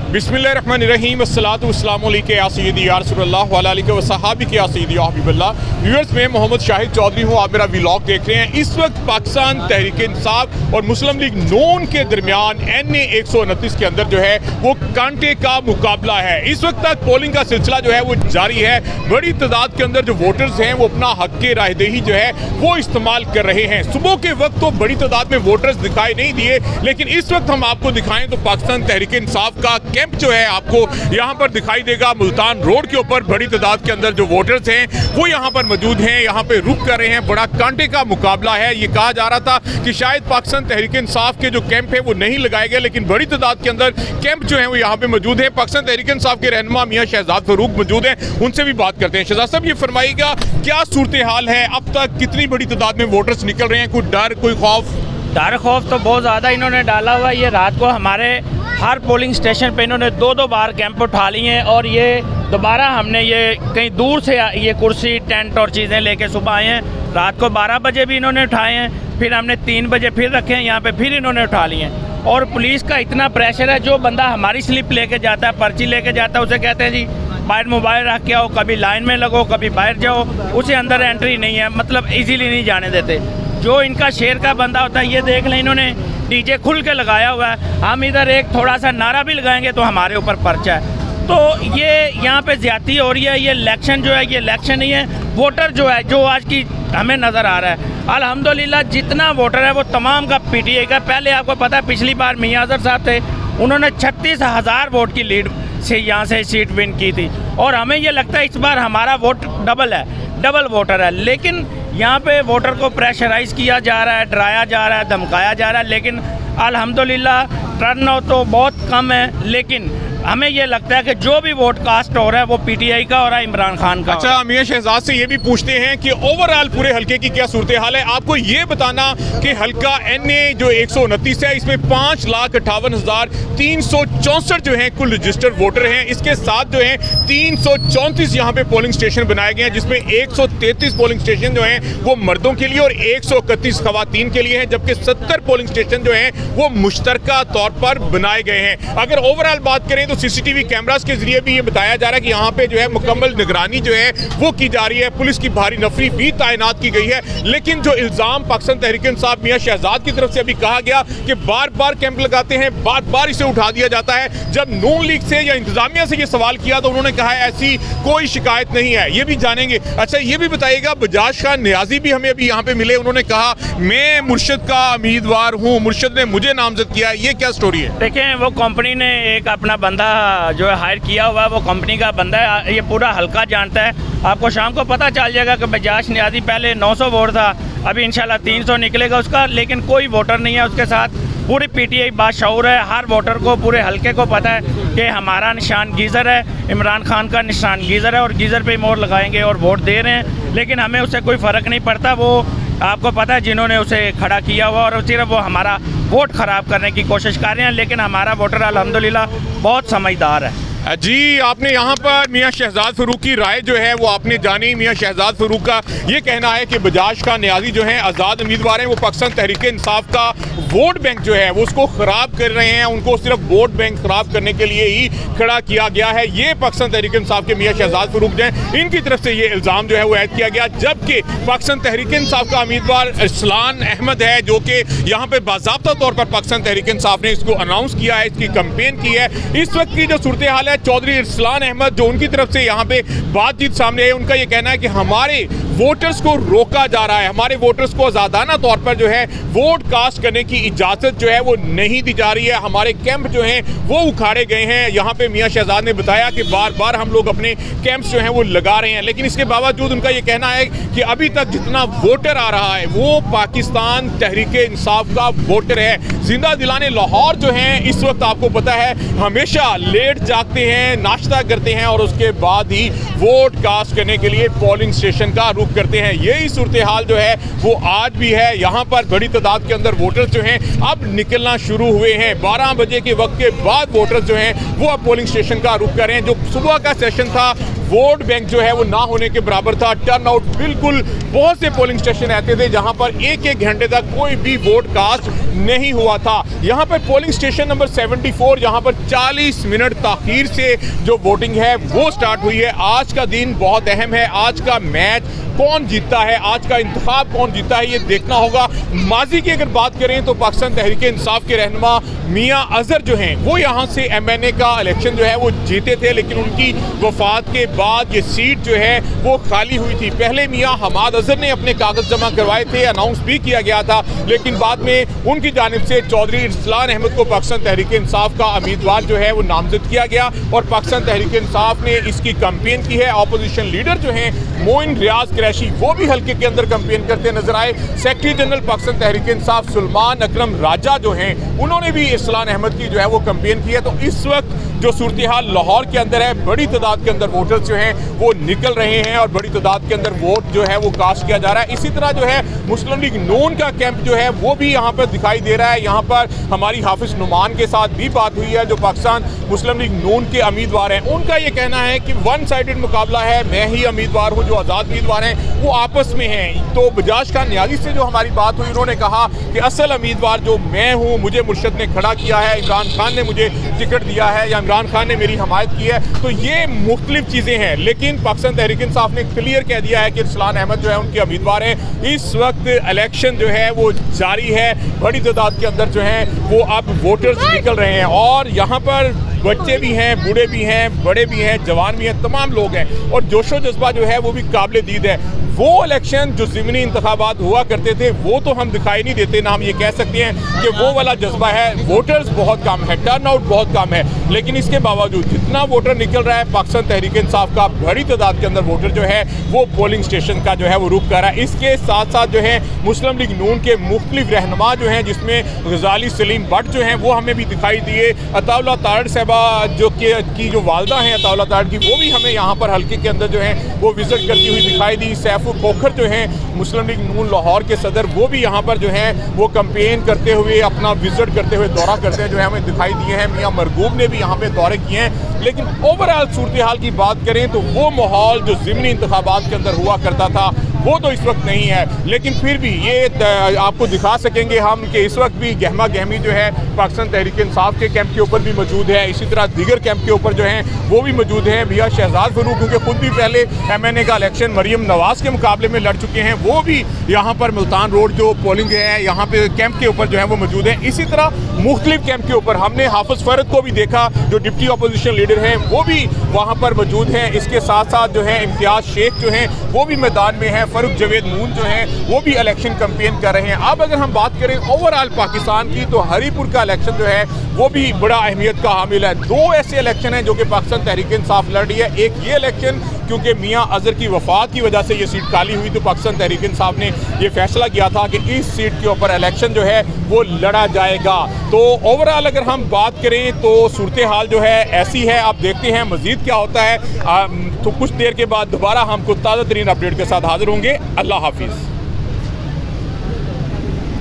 बिस्मिल्लाहिर्रहमानिर्रहीम अस्सलातु वस्सलामु अलैका या सय्यदी या रसूलल्लाह व अला आलिका व सहाबिका या सय्यदी या हबीबल्लाह। व्यूअर्स, मैं मोहम्मद शाहिद चौधरी हूँ, आप मेरा व्लॉग देख रहे हैं। इस वक्त पाकिस्तान तहरीक इंसाफ और मुस्लिम लीग नून के दरमियान NA 129 के अंदर जो है वो कांटे का मुकाबला है। इस वक्त तक पोलिंग का सिलसिला जो है वो जारी है। बड़ी तादाद के अंदर जो वोटर्स हैं वो अपना हक के राहदेही जो है वो इस्तेमाल कर रहे हैं। सुबह के वक्त तो बड़ी तादाद में वोटर्स दिखाई नहीं दिए, लेकिन इस वक्त हम आपको दिखाएं तो पाकिस्तान तहरीक इंसाफ का कैंप जो है आपको यहाँ पर दिखाई देगा। मुल्तान रोड के ऊपर बड़ी तादाद के अंदर जो वोटर्स हैं वो यहाँ पर मौजूद हैं, यहाँ पे रुक कर रहे हैं। बड़ा कांटे का मुकाबला है। ये कहा जा रहा था कि शायद पाकिस्तान तहरीक इंसाफ के जो कैंप है वो नहीं लगाए गए, लेकिन बड़ी तादाद के अंदर कैंप जो है वो यहाँ पे मौजूद है। पाकिस्तान तहरीक इंसाफ के रहनुमा मियां शहजाद फरूक मौजूद हैं, उनसे भी बात करते हैं। शहजाद साहब, ये फरमाइएगा क्या सूरत हाल है, अब तक कितनी बड़ी तादाद में वोटर्स निकल रहे हैं? कोई डर, कोई खौफ? डर खौफ तो बहुत ज़्यादा इन्होंने डाला हुआ है। ये रात को हमारे हर पोलिंग स्टेशन पे इन्होंने दो बार कैंप उठा लिए हैं, और ये दोबारा हमने ये कहीं दूर से ये कुर्सी, टेंट और चीज़ें लेके सुबह आए हैं। रात को 12 बजे भी इन्होंने उठाए हैं, फिर हमने 3 बजे फिर रखे हैं यहाँ पे, फिर इन्होंने उठा लिए हैं। और पुलिस का इतना प्रेशर है, जो बंदा हमारी स्लिप लेके जाता है, पर्ची लेके जाता है, उसे कहते हैं जी बाहर मोबाइल रख के आओ, कभी लाइन में लगो, कभी बाहर जाओ, उसे अंदर एंट्री नहीं है, मतलब इजीली नहीं जाने देते। जो इनका शेर का बंदा होता है, ये देख लें, इन्होंने डीजे खुल के लगाया हुआ है। हम इधर एक थोड़ा सा नारा भी लगाएंगे तो हमारे ऊपर पर्चा है। तो ये यहाँ पे ज्यादती हो रही है। ये इलेक्शन जो है ये इलेक्शन नहीं है, वोटर जो है, जो आज की हमें नज़र आ रहा है अल्हम्दुलिल्लाह जितना वोटर है वो तमाम का PTI का। पहले आपको पता है पिछली बार मियां अजहर साहब थे, उन्होंने 36,000 वोट की लीड से यहाँ से सीट विन की थी, और हमें ये लगता है इस बार हमारा वोट डबल वोटर है। लेकिन यहाँ पे वोटर को प्रेशराइज किया जा रहा है, डराया जा रहा है, धमकाया जा रहा है। लेकिन अल्हम्दुलिल्लाह टर्नआउट तो बहुत कम है, लेकिन हमें ये लगता है कि जो भी वोट कास्ट हो रहा है वो PTI का हो रहा है, इमरान खान का। अच्छा, मियां शहजाद से ये भी पूछते हैं कि ओवरऑल पूरे हल्के की क्या सूरत हाल है। आपको ये बताना कि हल्का NA जो 129 है, इसमें 5,58,364 जो हैं कुल रजिस्टर्ड वोटर हैं। इसके साथ जो हैं 334 यहाँ पे पोलिंग स्टेशन बनाए गए हैं, जिसमें 133 पोलिंग स्टेशन जो हैं वो मर्दों के लिए और 131 खवातीन के लिए हैं, जबकि 70 पोलिंग स्टेशन जो हैं वो मुश्तरका तौर पर बनाए गए हैं। अगर ओवरऑल बात करें तो CCTV कैमरास के जरिए भी ये बताया जा रहा है कि यहाँ पे जो है मुकम्मल निगरानी जो है वो की जा रही है। पुलिस की भारी नफरी भी तैनात की गई है। लेकिन जो इल्जाम पाकिस्तान तहरीक इंसाफ मियां शहजाद की तरफ से अभी कहा गया कि बार बार कैंप लगाते हैं, बार बार इसे उठा दिया जाता है, जब नून लीग से या इंतजामिया से ये सवाल किया तो उन्होंने कहा है ऐसी कोई शिकायत नहीं है। ये भी जानेंगे। अच्छा, ये भी बताइएगा, बजाज खान नियाजी भी हमें अभी यहाँ पे मिले, उन्होंने कहा मैं मुर्शद का उम्मीदवार हूँ, मुर्शद ने मुझे नामजद किया। ये क्या स्टोरी है? देखें, वो कंपनी ने एक अपना बंदा जो है हायर किया हुआ है, वो कंपनी का बंदा है, ये पूरा हल्का जानता है। आपको शाम को पता चल जाएगा कि बजाज नियाजी पहले 900 वोट था, अभी इंशाल्लाह 300 निकलेगा उसका, लेकिन कोई वोटर नहीं है उसके साथ। पूरी PTI बाशऊर है, हर वोटर को, पूरे हल्के को पता है कि हमारा निशान गीज़र है, इमरान खान का निशान गीज़र है, और गीज़र पे मोहर लगाएंगे और वोट दे रहे हैं। लेकिन हमें उससे कोई फ़र्क नहीं पड़ता। वो आपको पता है जिन्होंने उसे खड़ा किया हुआ, और सिर्फ वो हमारा वोट ख़राब करने की कोशिश कर रहे हैं। लेकिन हमारा वोटर अल्हम्दुलिल्लाह बहुत समझदार है। जी, आपने यहाँ पर मियां शहजाद फरूक की राय जो है वो आपने जानी। मियां शहजाद फरूक का ये कहना है कि बजाज खान नियाजी जो हैं आज़ाद उम्मीदवार हैं, वो पाकिस्तान तहरीक इंसाफ का वोट बैंक जो है वो उसको ख़राब कर रहे हैं। उनको सिर्फ वोट बैंक ख़राब करने के लिए ही खड़ा किया गया है। ये पाकिस्तान तहरीक इंसाफ के मियां शहजाद फरूक जो हैं, इनकी तरफ से ये इल्ज़ाम जो है वो ऐड किया गया। जबकि पाकिस्तान तहरीक इंसाफ का उम्मीदवार इरसलान अहमद है, जो कि यहाँ पर बाज़ाब्ता तौर पर पाकिस्तान तहरीक इंसाफ ने इसको अनाउंस किया है, इसकी कंपेन की है। इस वक्त की जो सूरत हाल है, चौधरी इरसलान अहमद जो उनकी तरफ से यहाँ पे बातचीत सामने है, उनका ये कहना है कि हमारे वोटर्स को रोका जा रहा है, हमारे वोटर्स को आज़ादाना तौर पर जो है वोट कास्ट करने की इजाज़त जो है वो नहीं दी जा रही है। हमारे कैंप जो हैं वो उखाड़े गए हैं। यहाँ पे मियां शहजाद ने बताया कि बार बार हम लोग अपने कैंप्स जो हैं वो लगा रहे हैं, लेकिन इसके बावजूद उनका ये कहना है कि अभी तक जितना वोटर आ रहा है वो पाकिस्तान तहरीक इंसाफ का वोटर है। जिंदा दिलाने लाहौर जो हैं इस वक्त आपको पता है हमेशा लेट जागते हैं, नाश्ता करते हैं और उसके बाद ही वोट कास्ट करने के लिए पोलिंग स्टेशन का रुख करते हैं। यही सूरत हाल जो है वो आज भी है। यहाँ पर बड़ी तादाद के अंदर वोटर्स जो हैं अब निकलना शुरू हुए हैं। 12 बजे के वक्त के बाद वोटर्स जो हैं वो अब पोलिंग स्टेशन का रुख कर रहे हैं। जो सुबह का सेशन था वोट बैंक जो है वो ना होने के बराबर था। टर्न आउट बिल्कुल, बहुत से पोलिंग स्टेशन ऐसे थे जहां पर एक घंटे तक कोई भी वोट कास्ट नहीं हुआ था। यहां पर पोलिंग स्टेशन नंबर 74 जहां पर 40 मिनट ताखीर से जो वोटिंग है वो स्टार्ट हुई है। आज का दिन बहुत अहम है, आज का मैच कौन जीतता है, आज का इंतखाब कौन जीतता है, ये देखना होगा। माजी की अगर बात करें तो पाकिस्तान तहरीक इंसाफ के रहनुमा मियां अजहर जो हैं वो यहाँ से MNA का इलेक्शन जो है वो जीते थे, लेकिन उनकी वफात के बाद ये सीट जो है वो खाली हुई थी। पहले मियां हमाद अजहर ने अपने कागज जमा करवाए थे, अनाउंस भी किया गया था, लेकिन बाद में उनकी जानिब से चौधरी इरसलान अहमद को पाकिस्तान तहरीक इंसाफ का उम्मीदवार जो है वो नामजद किया गया और पाकिस्तान तहरीक इंसाफ ने इसकी कैंपेन की है। अपोजिशन लीडर जो हैं मोइन रियाज कुरैशी वो भी हल्के के अंदर कैंपेन करते नजर आए। सेक्रेटरी जनरल पाकिस्तान तहरीक इंसाफ सुलेमान अकरम राजा जो हैं उन्होंने भी इरसलान अहमद की जो है वो कैंपेन की है। तो इस वक्त जो सूरत हाल लाहौर के अंदर है, बड़ी तादाद के अंदर वोटर्स जो हैं वो निकल रहे हैं और बड़ी तादाद के अंदर वोट जो है वो कास्ट किया जा रहा है। इसी तरह जो है मुस्लिम लीग नून का कैंप जो है वो भी यहाँ पर दिखाई दे रहा है। यहाँ पर हमारी हाफिज नुमान के साथ भी बात हुई है जो पाकिस्तान मुस्लिम लीग नून के उम्मीदवार हैं। उनका ये कहना है कि वन साइडेड मुकाबला है, मैं ही उम्मीदवार हूँ, जो आज़ाद उम्मीदवार हैं वो आपस में हैं। तो बजाज खान न्याजी से जो हमारी बात हुई, उन्होंने कहा कि असल उम्मीदवार जो मैं हूँ, मुझे मुर्शद ने खड़ा किया है, इमरान खान ने मुझे टिकट दिया है या इमरान खान ने मेरी हमायत की है। तो ये मुख्तलिफ चीज़ें हैं, लेकिन पाकिस्तान तहरीक इंसाफ ने क्लियर कह दिया है कि इरसलान अहमद जो है उनके उम्मीदवार हैं। इस वक्त इलेक्शन जो है वो जारी है, बड़ी तादाद के अंदर जो है वो अब वोटर्स निकल रहे हैं और यहाँ पर बच्चे भी हैं, बूढ़े भी हैं, बड़े भी हैं, जवान भी हैं, तमाम लोग हैं और जोशो जज्बा जो है वो भी काबिल दीद है। वो इलेक्शन जो ज़िमनी इंतखाबात हुआ करते थे वो तो हम दिखाई नहीं देते ना, हम ये कह सकते हैं कि वो वाला जज्बा है। वोटर्स बहुत कम है, टर्न आउट बहुत कम है, लेकिन इसके बावजूद जितना वोटर निकल रहा है, पाकिस्तान तहरीक इंसाफ का बड़ी तादाद के अंदर वोटर जो है वो पोलिंग स्टेशन का जो है वो रुख कर रहा है। इसके साथ साथ जो है मुस्लिम लीग नून के मुख्तलिफ रहनुमा जो हैं, जिसमें गजाली सलीम भट्ट जो हैं वो हमें भी दिखाई दिए। अताउल्लाह तारड़ साहबा जो की जो वालदा हैं अताउल्लाह तारड़ की, वो भी हमें यहाँ पर हल्के के अंदर जो है वो विजिट करती हुई दिखाई दी। सैफुल खोखर जो हैं मुस्लिम लीग नून लाहौर के सदर, वो भी यहाँ पर जो है वो कैंपेन करते हुए, अपना विजिट करते हुए, दौरा करते हुए जो है हमें दिखाई दिए हैं। मियां मरगूब ने भी यहाँ पे दौरे किए हैं। लेकिन ओवरऑल सूरत हाल की बात करें तो वो माहौल जो ज़िमनी इंतखाबात के अंदर हुआ करता था वो तो इस वक्त नहीं है, लेकिन फिर भी ये आपको दिखा सकेंगे हम कि इस वक्त भी गहमा गहमी जो है पाकिस्तान तहरीक इंसाफ के कैंप के ऊपर भी मौजूद है। इसी तरह दीगर कैंप के ऊपर जो हैं वो भी मौजूद हैं। मियां शहजाद फरूक, क्योंकि खुद भी पहले MNA का इलेक्शन मरीम नवाज़ के मुकाबले में लड़ चुके हैं, वो भी यहाँ पर मुल्तान रोड जो पोलिंग है यहाँ पे कैंप के ऊपर जो है वो मौजूद है। इसी तरह मुख्तलिफ कैंप के ऊपर हमने हाफिज फरद को भी देखा, जो डिप्टी अपोजिशन लीडर हैं वो भी वहाँ पर मौजूद हैं। इसके साथ साथ जो है इम्तियाज़ शेख जो हैं वो भी मैदान में हैं, फ़ारूक जवेद नून जो हैं वो भी इलेक्शन कैंपेन कर रहे हैं। अब अगर हम बात करें ओवरऑल पाकिस्तान की, तो हरीपुर का इलेक्शन जो है वो भी बड़ा अहमियत का हामिल है। दो ऐसे इलेक्शन हैं जो कि पाकिस्तान तहरीक इंसाफ लड़ रही है। एक ये इलेक्शन क्योंकि मियां अजहर की वफात की वजह से ये सीट खाली हुई, तो पाकिस्तान तहरीक इंसाफ ने ये फैसला किया था कि इस सीट के ऊपर इलेक्शन जो है वो लड़ा जाएगा। तो ओवरऑल अगर हम बात करें तो सूरत हाल जो है ऐसी है। आप देखते हैं मज़ीद क्या होता है। तो कुछ देर के बाद दोबारा हम कुछ ताज़ा तरीन अपडेट के साथ हाजिर होंगे। अल्लाह हाफिज़।